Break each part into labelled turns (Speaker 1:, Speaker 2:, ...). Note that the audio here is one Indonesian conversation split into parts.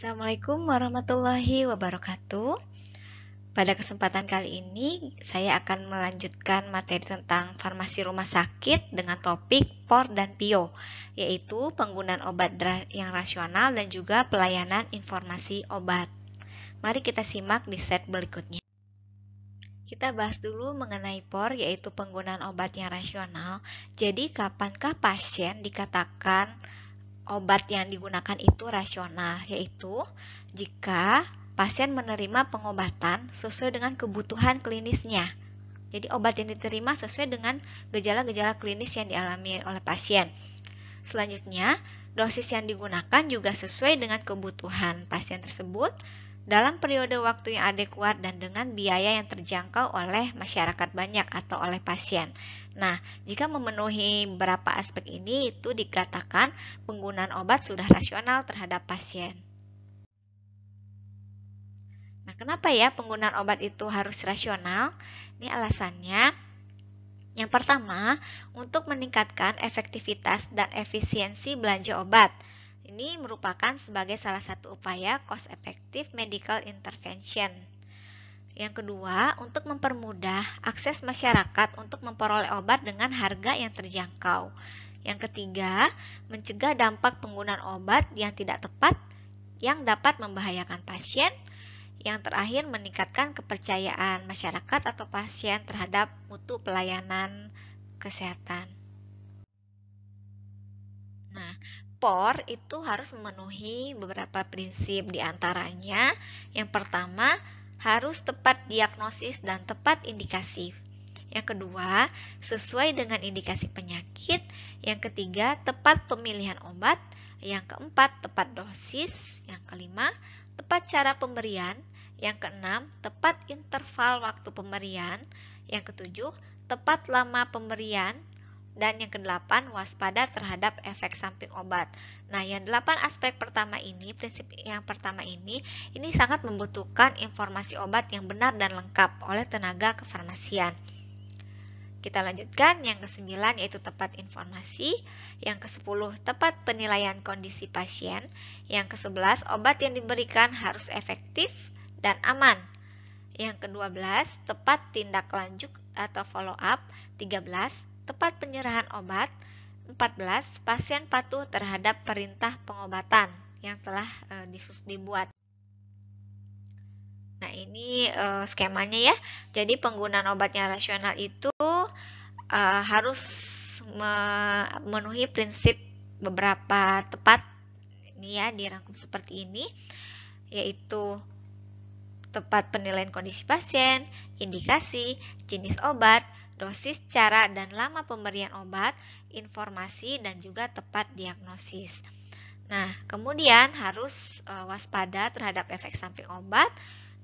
Speaker 1: Assalamualaikum warahmatullahi wabarakatuh. Pada kesempatan kali ini, saya akan melanjutkan materi tentang farmasi rumah sakit dengan topik POR dan PIO, yaitu penggunaan obat yang rasional dan juga pelayanan informasi obat. Mari kita simak di slide berikutnya. Kita bahas dulu mengenai POR, yaitu penggunaan obat yang rasional. Jadi, kapankah pasien dikatakan obat yang digunakan itu rasional, yaitu jika pasien menerima pengobatan sesuai dengan kebutuhan klinisnya. Jadi obat yang diterima sesuai dengan gejala-gejala klinis yang dialami oleh pasien. Selanjutnya, dosis yang digunakan juga sesuai dengan kebutuhan pasien tersebut dalam periode waktu yang adekuat dan dengan biaya yang terjangkau oleh masyarakat banyak atau oleh pasien. Nah, jika memenuhi beberapa aspek ini, itu dikatakan penggunaan obat sudah rasional terhadap pasien. Nah, kenapa ya penggunaan obat itu harus rasional? Ini alasannya. Yang pertama, untuk meningkatkan efektivitas dan efisiensi belanja obat. Ini merupakan sebagai salah satu upaya cost-effective medical intervention. Yang kedua, untuk mempermudah akses masyarakat untuk memperoleh obat dengan harga yang terjangkau. Yang ketiga, mencegah dampak penggunaan obat yang tidak tepat yang dapat membahayakan pasien. Yang terakhir, meningkatkan kepercayaan masyarakat atau pasien terhadap mutu pelayanan kesehatan. Nah, POR itu harus memenuhi beberapa prinsip, diantaranya yang pertama harus tepat diagnosis dan tepat indikasi. Yang kedua, sesuai dengan indikasi penyakit. Yang ketiga, tepat pemilihan obat. Yang keempat, tepat dosis. Yang kelima, tepat cara pemberian. Yang keenam, tepat interval waktu pemberian. Yang ketujuh, tepat lama pemberian. Dan yang kedelapan, waspada terhadap efek samping obat. Nah, yang 8 aspek pertama ini, prinsip yang pertama ini sangat membutuhkan informasi obat yang benar dan lengkap oleh tenaga kefarmasian. Kita lanjutkan yang ke-9, yaitu tepat informasi. Yang ke-10, tepat penilaian kondisi pasien. Yang ke-11, obat yang diberikan harus efektif dan aman. Yang ke-12, tepat tindak lanjut atau follow up. 13, tepat penyerahan obat. 14, pasien patuh terhadap perintah pengobatan yang telah dibuat. Nah, ini skemanya ya. Jadi penggunaan obat yang rasional itu harus memenuhi prinsip beberapa tepat. Ini ya, dirangkum seperti ini, yaitu tepat penilaian kondisi pasien, indikasi, jenis obat, dosis, cara, dan lama pemberian obat, informasi, dan juga tepat diagnosis. Nah, kemudian harus waspada terhadap efek samping obat,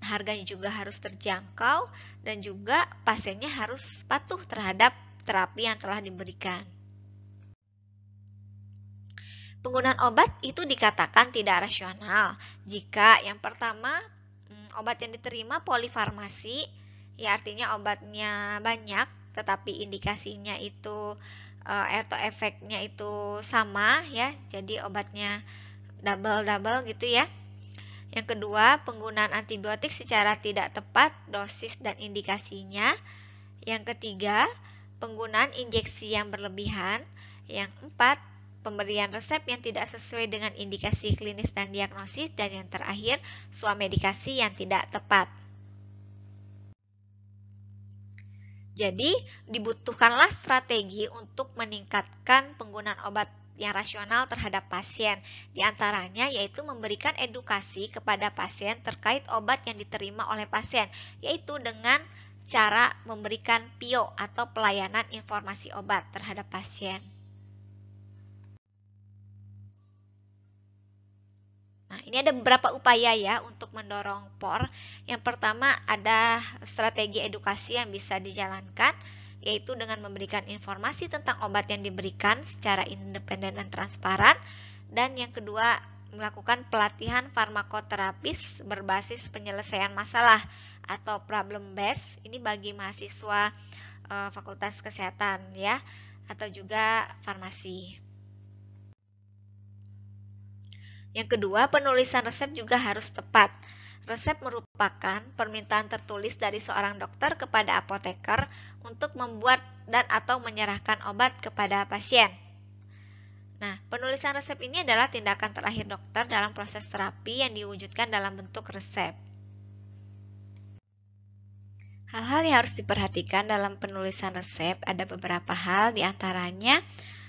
Speaker 1: harganya juga harus terjangkau, dan juga pasiennya harus patuh terhadap terapi yang telah diberikan. Penggunaan obat itu dikatakan tidak rasional jika yang pertama, obat yang diterima polifarmasi, ya artinya obatnya banyak, tetapi indikasinya itu atau efeknya itu sama ya, jadi obatnya double gitu ya. Yang kedua, penggunaan antibiotik secara tidak tepat dosis dan indikasinya. Yang ketiga, penggunaan injeksi yang berlebihan. Yang keempat, pemberian resep yang tidak sesuai dengan indikasi klinis dan diagnosis. Dan yang terakhir, swamedikasi yang tidak tepat. Jadi, dibutuhkanlah strategi untuk meningkatkan penggunaan obat yang rasional terhadap pasien. Di antaranya yaitu memberikan edukasi kepada pasien terkait obat yang diterima oleh pasien, yaitu dengan cara memberikan PIO atau pelayanan informasi obat terhadap pasien. Nah, ini ada beberapa upaya ya untuk mendorong POR. Yang pertama ada strategi edukasi yang bisa dijalankan, yaitu dengan memberikan informasi tentang obat yang diberikan secara independen dan transparan. Dan yang kedua, melakukan pelatihan farmakoterapis berbasis penyelesaian masalah atau problem based. Ini bagi mahasiswa Fakultas Kesehatan ya, atau juga farmasi. Yang kedua, penulisan resep juga harus tepat. Resep merupakan permintaan tertulis dari seorang dokter kepada apoteker untuk membuat dan atau menyerahkan obat kepada pasien. Nah, penulisan resep ini adalah tindakan terakhir dokter dalam proses terapi yang diwujudkan dalam bentuk resep. Hal-hal yang harus diperhatikan dalam penulisan resep ada beberapa hal, diantaranya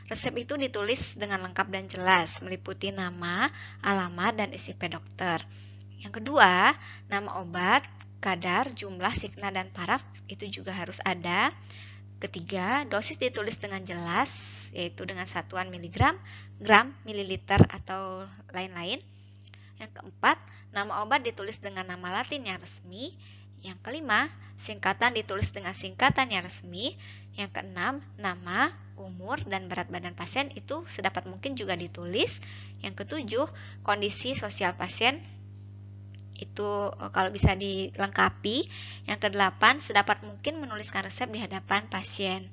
Speaker 1: resep itu ditulis dengan lengkap dan jelas, meliputi nama, alamat, dan ISIP dokter. Yang kedua, nama obat, kadar, jumlah, signa, dan paraf itu juga harus ada. Ketiga, dosis ditulis dengan jelas, yaitu dengan satuan miligram, gram, mililiter, atau lain-lain. Yang keempat, nama obat ditulis dengan nama latin yang resmi. Yang kelima, singkatan ditulis dengan singkatan yang resmi. Yang keenam, nama, umur, dan berat badan pasien itu sedapat mungkin juga ditulis. Yang ketujuh, kondisi sosial pasien itu kalau bisa dilengkapi. Yang kedelapan, sedapat mungkin menuliskan resep di hadapan pasien.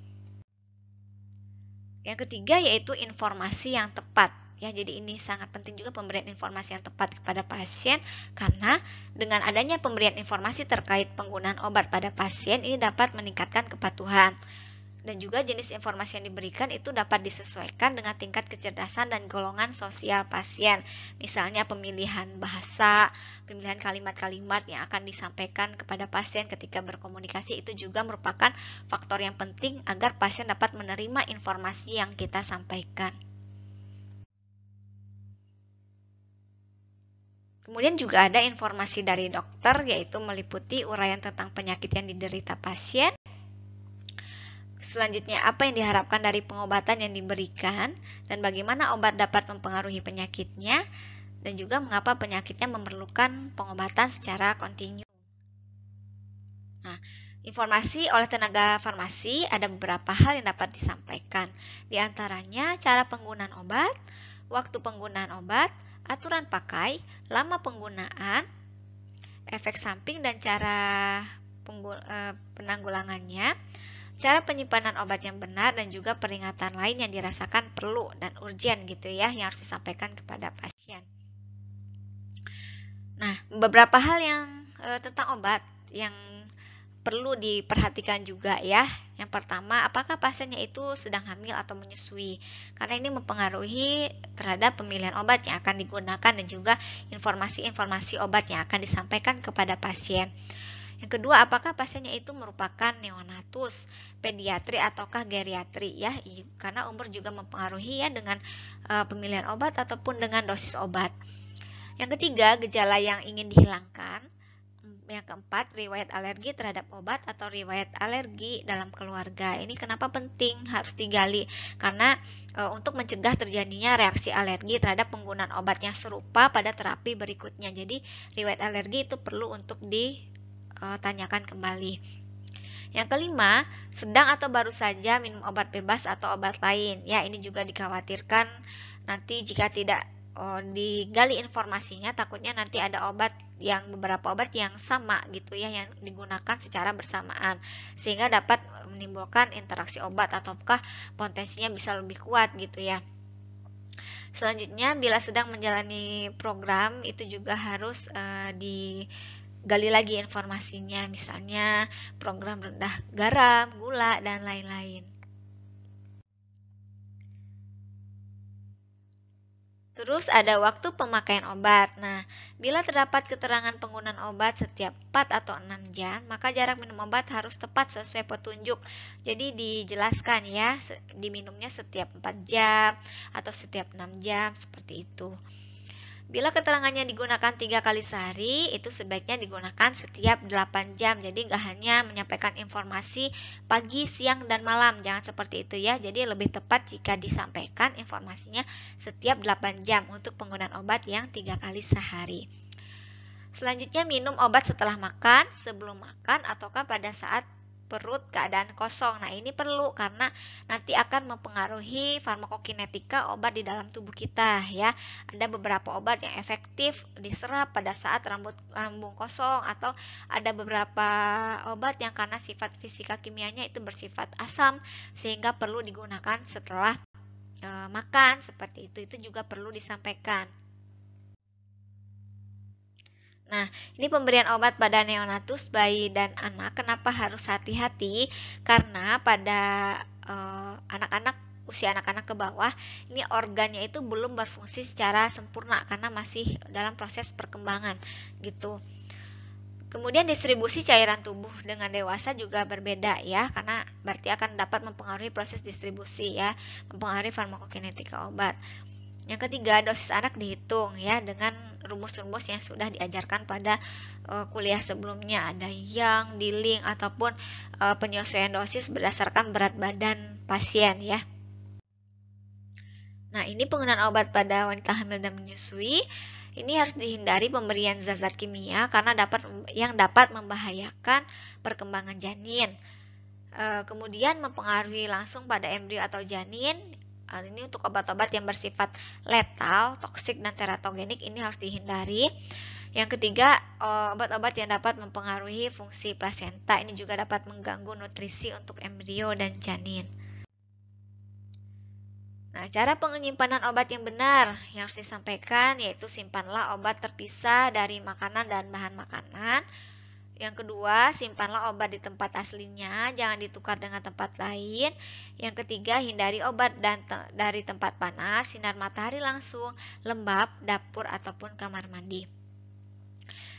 Speaker 1: Yang ketiga yaitu informasi yang tepat. Ya, jadi ini sangat penting juga pemberian informasi yang tepat kepada pasien, karena dengan adanya pemberian informasi terkait penggunaan obat pada pasien ini dapat meningkatkan kepatuhan. Dan juga jenis informasi yang diberikan itu dapat disesuaikan dengan tingkat kecerdasan dan golongan sosial pasien. Misalnya pemilihan bahasa, pemilihan kalimat-kalimat yang akan disampaikan kepada pasien ketika berkomunikasi itu juga merupakan faktor yang penting agar pasien dapat menerima informasi yang kita sampaikan. Kemudian juga ada informasi dari dokter, yaitu meliputi uraian tentang penyakit yang diderita pasien. Selanjutnya, apa yang diharapkan dari pengobatan yang diberikan dan bagaimana obat dapat mempengaruhi penyakitnya, dan juga mengapa penyakitnya memerlukan pengobatan secara kontinu. Nah, informasi oleh tenaga farmasi ada beberapa hal yang dapat disampaikan. Di antaranya cara penggunaan obat, waktu penggunaan obat, aturan pakai, lama penggunaan, efek samping dan cara penanggulangannya, cara penyimpanan obat yang benar, dan juga peringatan lain yang dirasakan perlu dan urgent gitu ya, yang harus disampaikan kepada pasien. Nah, beberapa hal yang tentang obat yang perlu diperhatikan juga ya. Yang pertama, apakah pasiennya itu sedang hamil atau menyusui? Karena ini mempengaruhi terhadap pemilihan obat yang akan digunakan dan juga informasi-informasi obat yang akan disampaikan kepada pasien. Yang kedua, apakah pasiennya itu merupakan neonatus, pediatri, ataukah geriatri ya? Karena umur juga mempengaruhi ya dengan pemilihan obat ataupun dengan dosis obat. Yang ketiga, gejala yang ingin dihilangkan. Yang keempat, riwayat alergi terhadap obat atau riwayat alergi dalam keluarga. Ini kenapa penting harus digali? Karena untuk mencegah terjadinya reaksi alergi terhadap penggunaan obat yang serupa pada terapi berikutnya. Jadi, riwayat alergi itu perlu untuk ditanyakan kembali. Yang kelima, sedang atau baru saja minum obat bebas atau obat lain. Ya, ini juga dikhawatirkan nanti jika tidak digali informasinya, takutnya nanti ada beberapa obat yang sama gitu ya, yang digunakan secara bersamaan, sehingga dapat menimbulkan interaksi obat ataukah potensinya bisa lebih kuat gitu ya. Selanjutnya, bila sedang menjalani program itu juga harus digali lagi informasinya, misalnya program rendah garam, gula, dan lain-lain. Terus ada waktu pemakaian obat. Nah, bila terdapat keterangan penggunaan obat setiap 4 atau 6 jam, maka jarak minum obat harus tepat sesuai petunjuk. Jadi dijelaskan ya, diminumnya setiap 4 jam atau setiap 6 jam, seperti itu. Bila keterangannya digunakan 3 kali sehari, itu sebaiknya digunakan setiap 8 jam. Jadi nggak hanya menyampaikan informasi pagi, siang, dan malam. Jangan seperti itu ya. Jadi lebih tepat jika disampaikan informasinya setiap 8 jam untuk penggunaan obat yang 3 kali sehari. Selanjutnya, minum obat setelah makan, sebelum makan, ataukah pada saat perut keadaan kosong. Nah, ini perlu karena nanti akan mempengaruhi farmakokinetika obat di dalam tubuh kita ya. Ada beberapa obat yang efektif diserap pada saat lambung kosong, atau ada beberapa obat yang karena sifat fisika kimianya itu bersifat asam sehingga perlu digunakan setelah makan, seperti itu. Itu juga perlu disampaikan. Nah, ini pemberian obat pada neonatus, bayi dan anak. Kenapa harus hati-hati? Karena pada anak-anak, usia anak-anak ke bawah, ini organnya itu belum berfungsi secara sempurna karena masih dalam proses perkembangan gitu. Kemudian distribusi cairan tubuh dengan dewasa juga berbeda ya, karena berarti akan dapat mempengaruhi proses distribusi ya, mempengaruhi farmakokinetika obat. Yang ketiga, dosis anak dihitung ya dengan rumus-rumus yang sudah diajarkan pada kuliah sebelumnya. Ada yang di-link ataupun penyesuaian dosis berdasarkan berat badan pasien ya. Nah, ini penggunaan obat pada wanita hamil dan menyusui. Ini harus dihindari pemberian zat-zat kimia karena dapat membahayakan perkembangan janin. Kemudian mempengaruhi langsung pada embrio atau janin. Ini untuk obat-obat yang bersifat letal, toksik, dan teratogenik ini harus dihindari. Yang ketiga, obat-obat yang dapat mempengaruhi fungsi plasenta ini juga dapat mengganggu nutrisi untuk embrio dan janin. Nah, cara penyimpanan obat yang benar yang harus disampaikan yaitu simpanlah obat terpisah dari makanan dan bahan makanan. Yang kedua, simpanlah obat di tempat aslinya, jangan ditukar dengan tempat lain. Yang ketiga, hindari obat dari tempat panas, sinar matahari langsung, lembab, dapur, ataupun kamar mandi.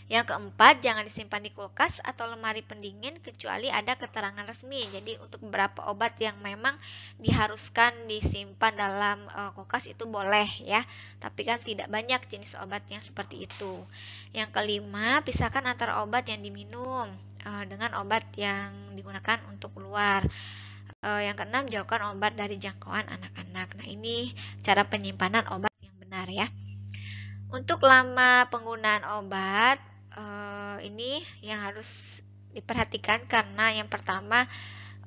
Speaker 1: Yang keempat, jangan disimpan di kulkas atau lemari pendingin kecuali ada keterangan resmi. Jadi untuk beberapa obat yang memang diharuskan disimpan dalam kulkas itu boleh ya. Tapi kan tidak banyak jenis obat yang seperti itu. Yang kelima, pisahkan antara obat yang diminum dengan obat yang digunakan untuk keluar. Yang keenam, jauhkan obat dari jangkauan anak-anak. Nah, ini cara penyimpanan obat yang benar ya. Untuk lama penggunaan obat, ini yang harus diperhatikan karena yang pertama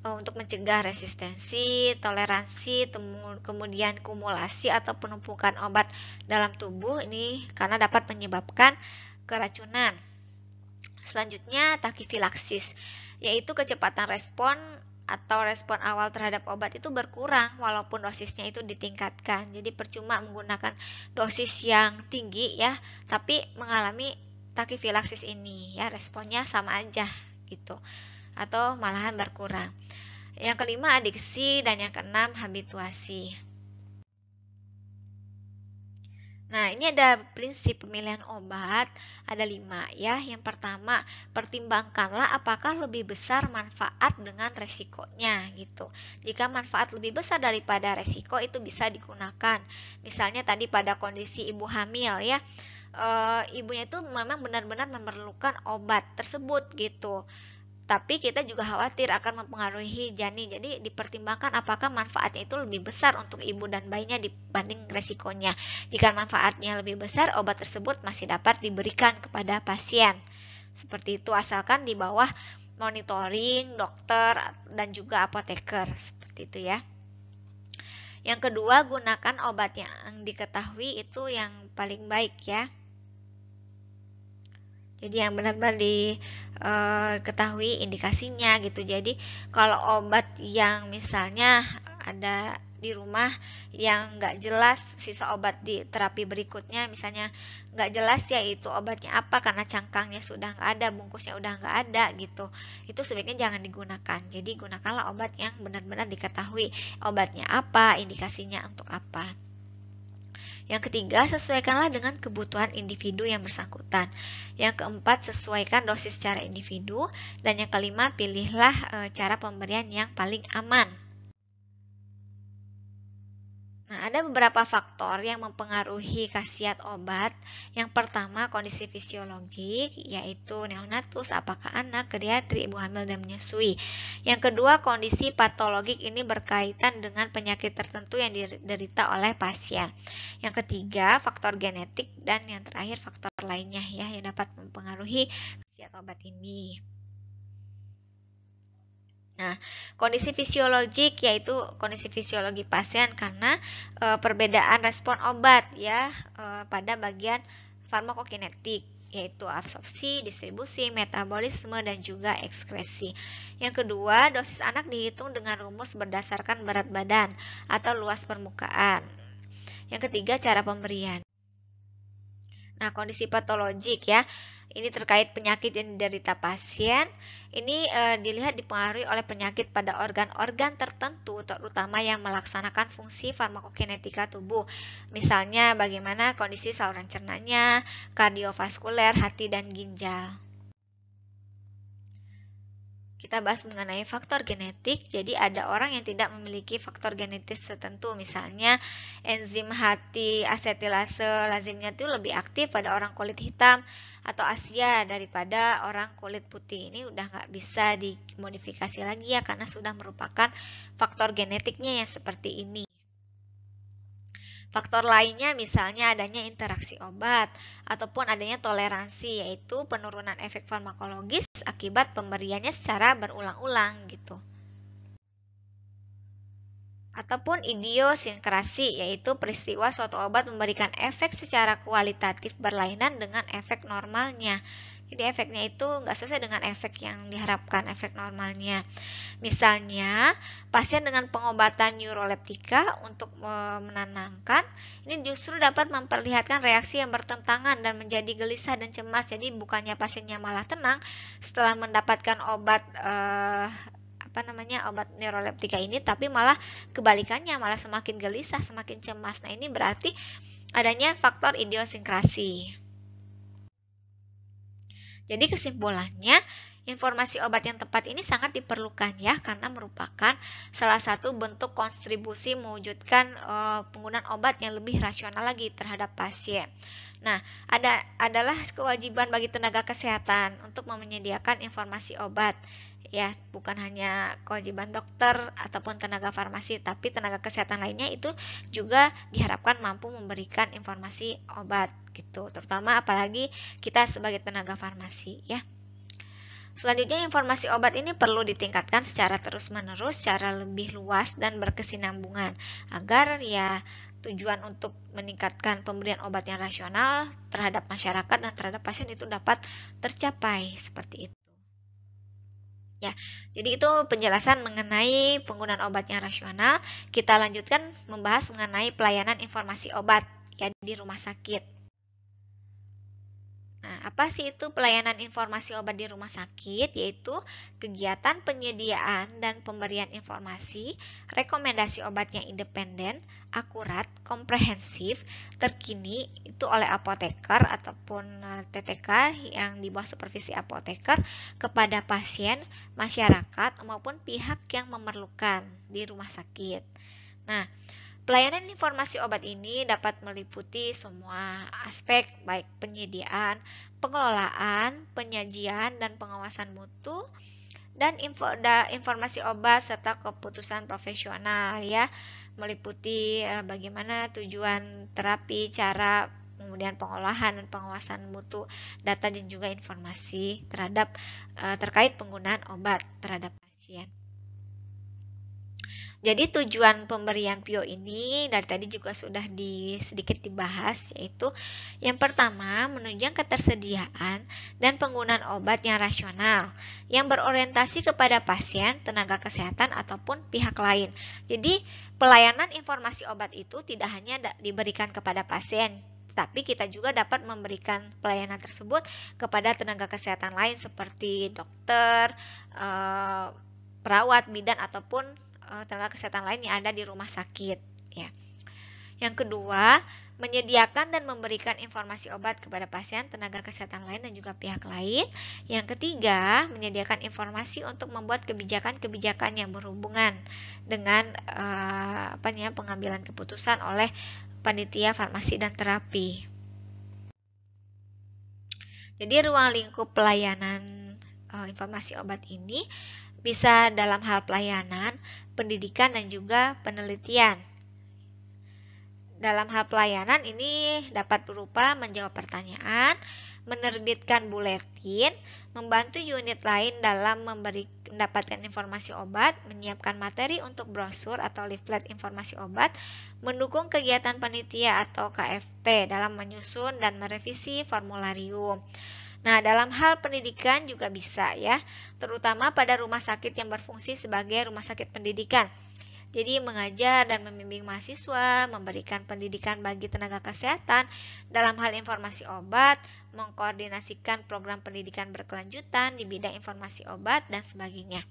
Speaker 1: untuk mencegah resistensi, toleransi, kemudian kumulasi atau penumpukan obat dalam tubuh ini karena dapat menyebabkan keracunan. Selanjutnya takifilaksis, yaitu kecepatan respon atau respon awal terhadap obat itu berkurang walaupun dosisnya itu ditingkatkan. Jadi percuma menggunakan dosis yang tinggi ya, tapi mengalami takifilaksis ini ya, responnya sama aja gitu atau malahan berkurang. Yang kelima, adiksi, dan yang keenam, habituasi. Nah, ini ada prinsip pemilihan obat, ada 5 ya. Yang pertama, pertimbangkanlah apakah lebih besar manfaat dengan resikonya gitu. Jika manfaat lebih besar daripada resiko itu bisa digunakan. Misalnya tadi pada kondisi ibu hamil ya, ibunya itu memang benar-benar memerlukan obat tersebut gitu. Tapi kita juga khawatir akan mempengaruhi janin. Jadi dipertimbangkan apakah manfaatnya itu lebih besar untuk ibu dan bayinya dibanding resikonya. Jika manfaatnya lebih besar, obat tersebut masih dapat diberikan kepada pasien. Seperti itu asalkan di bawah monitoring dokter dan juga apoteker. Seperti itu ya. Yang kedua, gunakan obat yang diketahui itu yang paling baik ya. Jadi yang benar-benar diketahui indikasinya gitu. Jadi kalau obat yang misalnya ada di rumah yang nggak jelas sisa obat di terapi berikutnya, misalnya nggak jelas ya itu obatnya apa karena cangkangnya sudah nggak ada, bungkusnya udah nggak ada gitu, itu sebaiknya jangan digunakan. Jadi gunakanlah obat yang benar-benar diketahui obatnya apa, indikasinya untuk apa. Yang ketiga, sesuaikanlah dengan kebutuhan individu yang bersangkutan. Yang keempat, sesuaikan dosis secara individu. Dan yang kelima, pilihlah cara pemberian yang paling aman. Nah, ada beberapa faktor yang mempengaruhi khasiat obat. Yang pertama, kondisi fisiologik, yaitu neonatus, apakah anak, geriatri, ibu hamil, dan menyusui. Yang kedua, kondisi patologik, ini berkaitan dengan penyakit tertentu yang diderita oleh pasien. Yang ketiga, faktor genetik, dan yang terakhir, faktor lainnya ya yang dapat mempengaruhi khasiat obat ini. Nah, kondisi fisiologik yaitu kondisi fisiologi pasien karena perbedaan respon obat ya pada bagian farmakokinetik yaitu absorpsi, distribusi, metabolisme, dan juga ekskresi. Yang kedua, dosis anak dihitung dengan rumus berdasarkan berat badan atau luas permukaan. Yang ketiga, cara pemberian. Nah, kondisi patologik ya. Ini terkait penyakit yang diderita pasien. Ini dilihat dipengaruhi oleh penyakit pada organ-organ tertentu, terutama yang melaksanakan fungsi farmakokinetika tubuh. Misalnya bagaimana kondisi saluran cernanya, kardiovaskuler, hati, dan ginjal. Kita bahas mengenai faktor genetik. Jadi ada orang yang tidak memiliki faktor genetis tertentu. Misalnya enzim hati asetilase lazimnya itu lebih aktif pada orang kulit hitam atau Asia daripada orang kulit putih. Ini udah nggak bisa dimodifikasi lagi ya, karena sudah merupakan faktor genetiknya yang seperti ini. Faktor lainnya misalnya adanya interaksi obat ataupun adanya toleransi, yaitu penurunan efek farmakologis akibat pemberiannya secara berulang-ulang gitu. Ataupun idiosinkrasi, yaitu peristiwa suatu obat memberikan efek secara kualitatif berlainan dengan efek normalnya. Jadi efeknya itu nggak sesuai dengan efek yang diharapkan, efek normalnya. Misalnya, pasien dengan pengobatan neuroleptika untuk menenangkan, ini justru dapat memperlihatkan reaksi yang bertentangan dan menjadi gelisah dan cemas. Jadi bukannya pasiennya malah tenang setelah mendapatkan obat obat neuroleptika ini, tapi malah kebalikannya, malah semakin gelisah, semakin cemas. Nah, ini berarti adanya faktor idiosinkrasi. Jadi kesimpulannya, informasi obat yang tepat ini sangat diperlukan ya, karena merupakan salah satu bentuk kontribusi mewujudkan penggunaan obat yang lebih rasional lagi terhadap pasien. Nah, adalah kewajiban bagi tenaga kesehatan untuk menyediakan informasi obat. Ya, bukan hanya kewajiban dokter ataupun tenaga farmasi, tapi tenaga kesehatan lainnya itu juga diharapkan mampu memberikan informasi obat gitu. Terutama apalagi kita sebagai tenaga farmasi ya. Selanjutnya, informasi obat ini perlu ditingkatkan secara terus-menerus, secara lebih luas dan berkesinambungan agar ya tujuan untuk meningkatkan pemberian obat yang rasional terhadap masyarakat dan terhadap pasien itu dapat tercapai seperti itu. Ya, jadi itu penjelasan mengenai penggunaan obat yang rasional. Kita lanjutkan membahas mengenai pelayanan informasi obat ya di rumah sakit. Nah, apa sih itu pelayanan informasi obat di rumah sakit? Yaitu kegiatan penyediaan dan pemberian informasi, rekomendasi obat yang independen, akurat, komprehensif, terkini itu oleh apoteker ataupun TTK yang di bawah supervisi apoteker kepada pasien, masyarakat, maupun pihak yang memerlukan di rumah sakit. Nah, pelayanan informasi obat ini dapat meliputi semua aspek baik penyediaan, pengelolaan, penyajian, dan pengawasan mutu, dan informasi obat serta keputusan profesional ya, meliputi bagaimana tujuan terapi, cara, kemudian pengolahan dan pengawasan mutu, data dan juga informasi terhadap terkait penggunaan obat terhadap pasien. Jadi tujuan pemberian PIO ini dari tadi juga sudah sedikit dibahas, yaitu yang pertama menunjang ketersediaan dan penggunaan obat yang rasional yang berorientasi kepada pasien, tenaga kesehatan ataupun pihak lain. Jadi pelayanan informasi obat itu tidak hanya diberikan kepada pasien, tapi kita juga dapat memberikan pelayanan tersebut kepada tenaga kesehatan lain seperti dokter, perawat, bidan ataupun tenaga kesehatan lain yang ada di rumah sakit ya. Yang kedua, menyediakan dan memberikan informasi obat kepada pasien, tenaga kesehatan lain dan juga pihak lain. Yang ketiga, menyediakan informasi untuk membuat kebijakan-kebijakan yang berhubungan dengan pengambilan keputusan oleh panitia farmasi dan terapi. Jadi ruang lingkup pelayanan informasi obat ini bisa dalam hal pelayanan, pendidikan, dan juga penelitian. Dalam hal pelayanan ini dapat berupa menjawab pertanyaan, menerbitkan buletin, membantu unit lain dalam mendapatkan informasi obat, menyiapkan materi untuk brosur atau leaflet informasi obat, mendukung kegiatan panitia atau KFT dalam menyusun dan merevisi formularium. Nah, dalam hal pendidikan juga bisa ya, terutama pada rumah sakit yang berfungsi sebagai rumah sakit pendidikan. Jadi mengajar dan membimbing mahasiswa, memberikan pendidikan bagi tenaga kesehatan dalam hal informasi obat, mengkoordinasikan program pendidikan berkelanjutan di bidang informasi obat, dan sebagainya.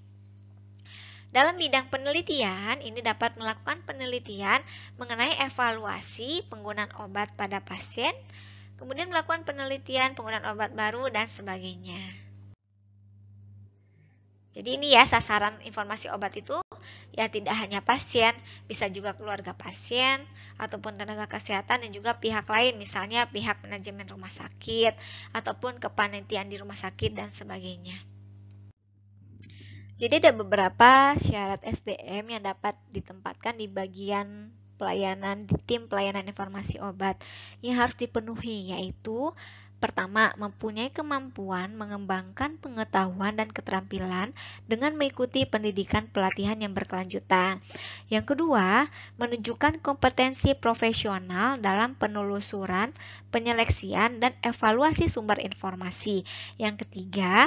Speaker 1: Dalam bidang penelitian, ini dapat melakukan penelitian mengenai evaluasi penggunaan obat pada pasien, kemudian melakukan penelitian penggunaan obat baru, dan sebagainya. Jadi ini ya sasaran informasi obat itu ya tidak hanya pasien, bisa juga keluarga pasien ataupun tenaga kesehatan dan juga pihak lain, misalnya pihak manajemen rumah sakit ataupun kepanitiaan di rumah sakit dan sebagainya. Jadi ada beberapa syarat SDM yang dapat ditempatkan di bagian pelayanan di tim pelayanan informasi obat yang harus dipenuhi, yaitu pertama, mempunyai kemampuan mengembangkan pengetahuan dan keterampilan dengan mengikuti pendidikan pelatihan yang berkelanjutan. Yang kedua, menunjukkan kompetensi profesional dalam penelusuran, penyeleksian, dan evaluasi sumber informasi. Yang ketiga,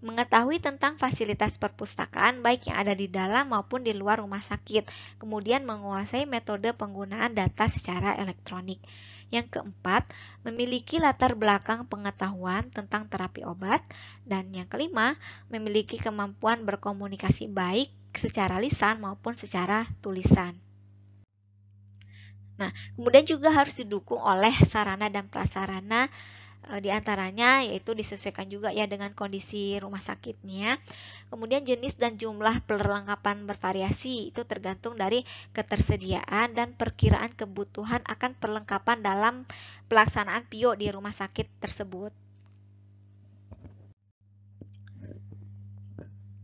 Speaker 1: mengetahui tentang fasilitas perpustakaan baik yang ada di dalam maupun di luar rumah sakit, kemudian menguasai metode penggunaan data secara elektronik. Yang keempat, memiliki latar belakang pengetahuan tentang terapi obat. Dan yang kelima, memiliki kemampuan berkomunikasi baik secara lisan maupun secara tulisan. Nah, kemudian juga harus didukung oleh sarana dan prasarana, di antaranya yaitu disesuaikan juga ya dengan kondisi rumah sakitnya. Kemudian jenis dan jumlah perlengkapan bervariasi, itu tergantung dari ketersediaan dan perkiraan kebutuhan akan perlengkapan dalam pelaksanaan PIO di rumah sakit tersebut.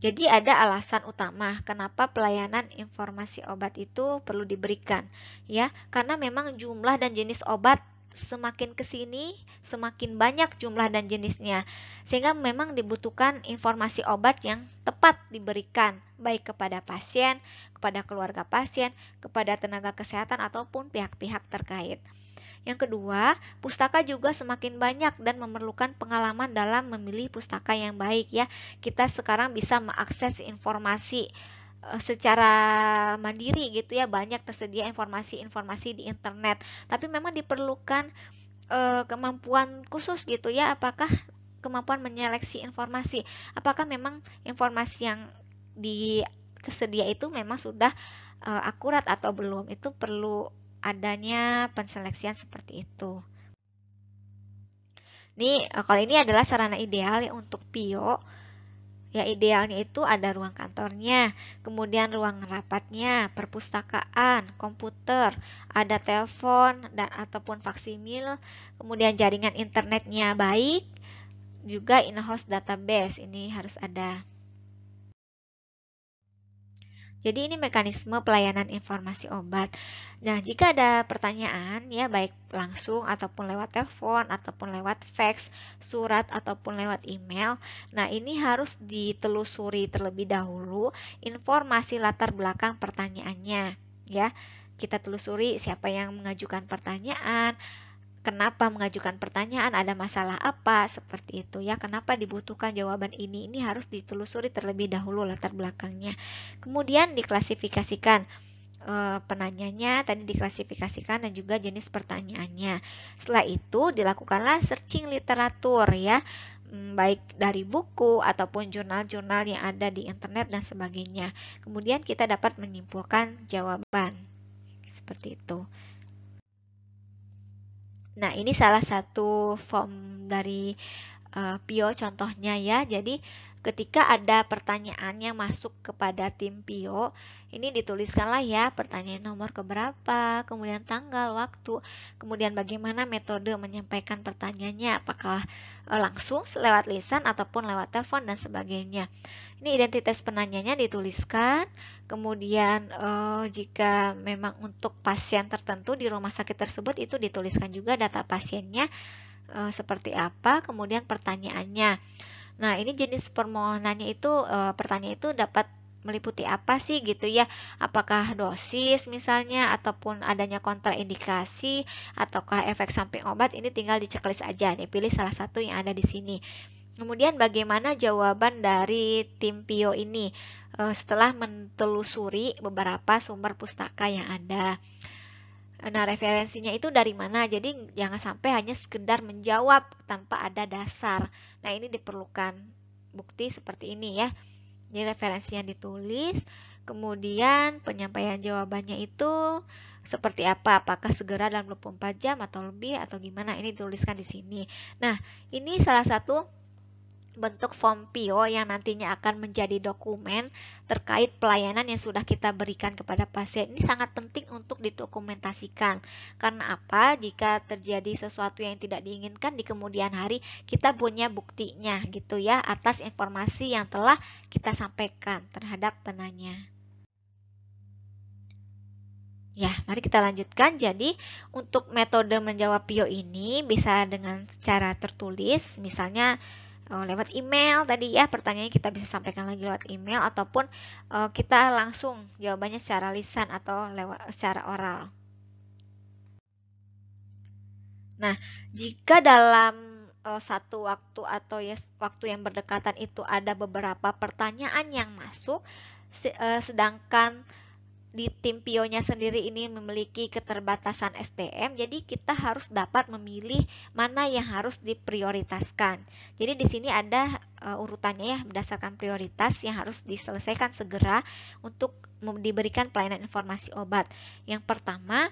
Speaker 1: Jadi ada alasan utama kenapa pelayanan informasi obat itu perlu diberikan, ya, karena memang jumlah dan jenis obat semakin ke sini semakin banyak jumlah dan jenisnya, sehingga memang dibutuhkan informasi obat yang tepat diberikan baik kepada pasien, kepada keluarga pasien, kepada tenaga kesehatan ataupun pihak-pihak terkait. Yang kedua, pustaka juga semakin banyak dan memerlukan pengalaman dalam memilih pustaka yang baik ya. Kita sekarang bisa mengakses informasi secara mandiri gitu ya, banyak tersedia informasi-informasi di internet, tapi memang diperlukan kemampuan khusus gitu ya, apakah kemampuan menyeleksi informasi, apakah memang informasi yang tersedia itu memang sudah akurat atau belum, itu perlu adanya penseleksian seperti itu. Kalau ini adalah sarana ideal ya untuk PIO. Ya, idealnya itu ada ruang kantornya, kemudian ruang rapatnya, perpustakaan, komputer, ada telepon dan ataupun faksimil, kemudian jaringan internetnya baik, juga in-house database ini harus ada. Jadi ini mekanisme pelayanan informasi obat. Nah, jika ada pertanyaan ya baik langsung ataupun lewat telepon ataupun lewat fax, surat ataupun lewat email. Nah, ini harus ditelusuri terlebih dahulu informasi latar belakang pertanyaannya ya. Kita telusuri siapa yang mengajukan pertanyaan, kenapa mengajukan pertanyaan, ada masalah apa, seperti itu ya. Kenapa dibutuhkan jawaban ini harus ditelusuri terlebih dahulu latar belakangnya. Kemudian diklasifikasikan penanyanya, tadi diklasifikasikan dan juga jenis pertanyaannya. Setelah itu dilakukanlah searching literatur ya, baik dari buku ataupun jurnal-jurnal yang ada di internet dan sebagainya. Kemudian kita dapat menyimpulkan jawaban. Seperti itu. Nah, ini salah satu form dari PIO contohnya ya. Jadi, ketika ada pertanyaan yang masuk kepada tim PIO, ini dituliskanlah ya pertanyaan nomor keberapa, kemudian tanggal, waktu, kemudian bagaimana metode menyampaikan pertanyaannya, apakah langsung lewat lisan ataupun lewat telepon dan sebagainya. Ini identitas penanyanya dituliskan, kemudian jika memang untuk pasien tertentu di rumah sakit tersebut itu dituliskan juga data pasiennya seperti apa, kemudian pertanyaannya. Nah, ini jenis permohonannya itu pertanyaan itu dapat meliputi apa sih gitu ya, apakah dosis misalnya ataupun adanya kontraindikasi ataukah efek samping obat, ini tinggal diceklis aja nih, pilih salah satu yang ada di sini. Kemudian bagaimana jawaban dari tim PIO ini setelah menelusuri beberapa sumber pustaka yang ada. Nah, referensinya itu dari mana? Jadi jangan sampai hanya sekedar menjawab tanpa ada dasar. Nah, ini diperlukan bukti seperti ini ya. Jadi referensinya ditulis, kemudian penyampaian jawabannya itu seperti apa? Apakah segera dalam 24 jam atau lebih atau gimana? Ini dituliskan di sini. Nah, ini salah satu bentuk form PIO yang nantinya akan menjadi dokumen terkait pelayanan yang sudah kita berikan kepada pasien. Ini sangat penting untuk didokumentasikan. Karena apa? Jika terjadi sesuatu yang tidak diinginkan di kemudian hari, kita punya buktinya gitu ya, atas informasi yang telah kita sampaikan terhadap penanya. Ya, mari kita lanjutkan. Jadi, untuk metode menjawab PIO ini bisa dengan cara tertulis, misalnya lewat email tadi ya, pertanyaannya kita bisa sampaikan lagi lewat email, ataupun kita langsung jawabannya secara lisan atau lewat secara oral. Nah, jika dalam satu waktu atau ya waktu yang berdekatan itu ada beberapa pertanyaan yang masuk, sedangkan di tim PIO-nya sendiri ini memiliki keterbatasan SDM, jadi kita harus dapat memilih mana yang harus diprioritaskan. Jadi di sini ada urutannya ya, berdasarkan prioritas yang harus diselesaikan segera untuk diberikan pelayanan informasi obat. Yang pertama,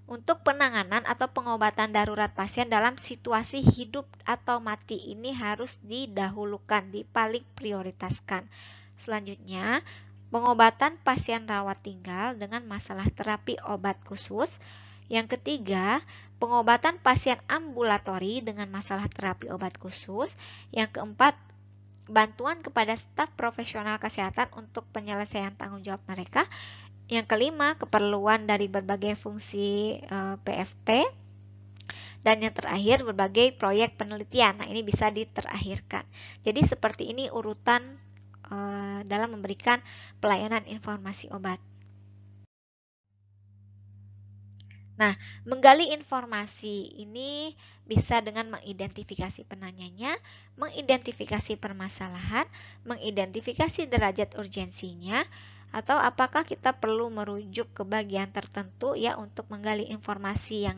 Speaker 1: untuk penanganan atau pengobatan darurat pasien dalam situasi hidup atau mati ini harus didahulukan, dipaling prioritaskan. Selanjutnya, pengobatan pasien rawat tinggal dengan masalah terapi obat khusus. Yang ketiga, pengobatan pasien ambulatori dengan masalah terapi obat khusus. Yang keempat, bantuan kepada staf profesional kesehatan untuk penyelesaian tanggung jawab mereka. Yang kelima, keperluan dari berbagai fungsi PFT. Dan yang terakhir, berbagai proyek penelitian. Nah, ini bisa diterakhirkan. Jadi seperti ini urutan dalam memberikan pelayanan informasi obat. Nah, menggali informasi ini bisa dengan mengidentifikasi penanyanya, mengidentifikasi permasalahan, mengidentifikasi derajat urgensinya, atau apakah kita perlu merujuk ke bagian tertentu ya untuk menggali informasi yang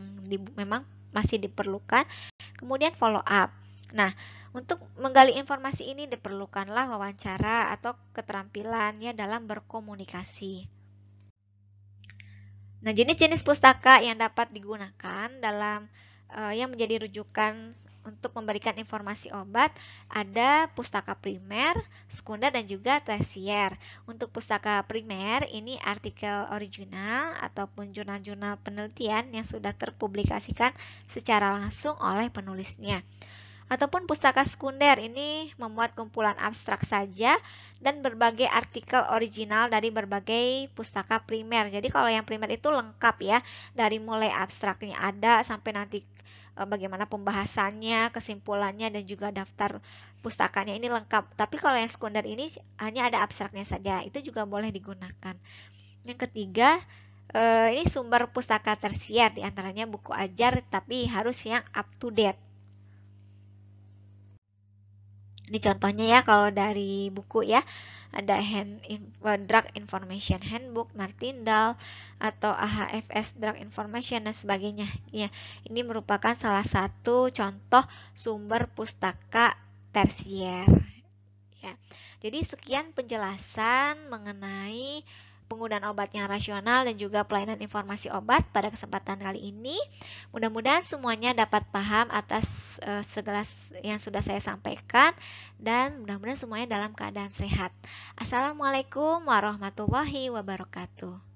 Speaker 1: memang masih diperlukan, kemudian follow up. Nah, untuk menggali informasi ini diperlukanlah wawancara atau keterampilannya dalam berkomunikasi. Nah, jenis-jenis pustaka yang dapat digunakan dalam yang menjadi rujukan untuk memberikan informasi obat ada pustaka primer, sekunder, dan juga tersier. Untuk pustaka primer ini artikel original ataupun jurnal-jurnal penelitian yang sudah terpublikasikan secara langsung oleh penulisnya. Ataupun pustaka sekunder ini memuat kumpulan abstrak saja dan berbagai artikel original dari berbagai pustaka primer. Jadi kalau yang primer itu lengkap ya, dari mulai abstraknya ada sampai nanti bagaimana pembahasannya, kesimpulannya, dan juga daftar pustakanya ini lengkap. Tapi kalau yang sekunder ini hanya ada abstraknya saja, itu juga boleh digunakan. Yang ketiga, ini sumber pustaka tersier, diantaranya buku ajar tapi harus yang up to date. Ini contohnya ya, kalau dari buku ya, ada Drug Information Handbook, Martindale, atau AHFS Drug Information dan sebagainya. Ya, ini merupakan salah satu contoh sumber pustaka tersier. Ya, jadi sekian penjelasan mengenai penggunaan obat yang rasional dan juga pelayanan informasi obat pada kesempatan kali ini. Mudah-mudahan semuanya dapat paham atas segala yang sudah saya sampaikan dan mudah-mudahan semuanya dalam keadaan sehat. Assalamualaikum warahmatullahi wabarakatuh.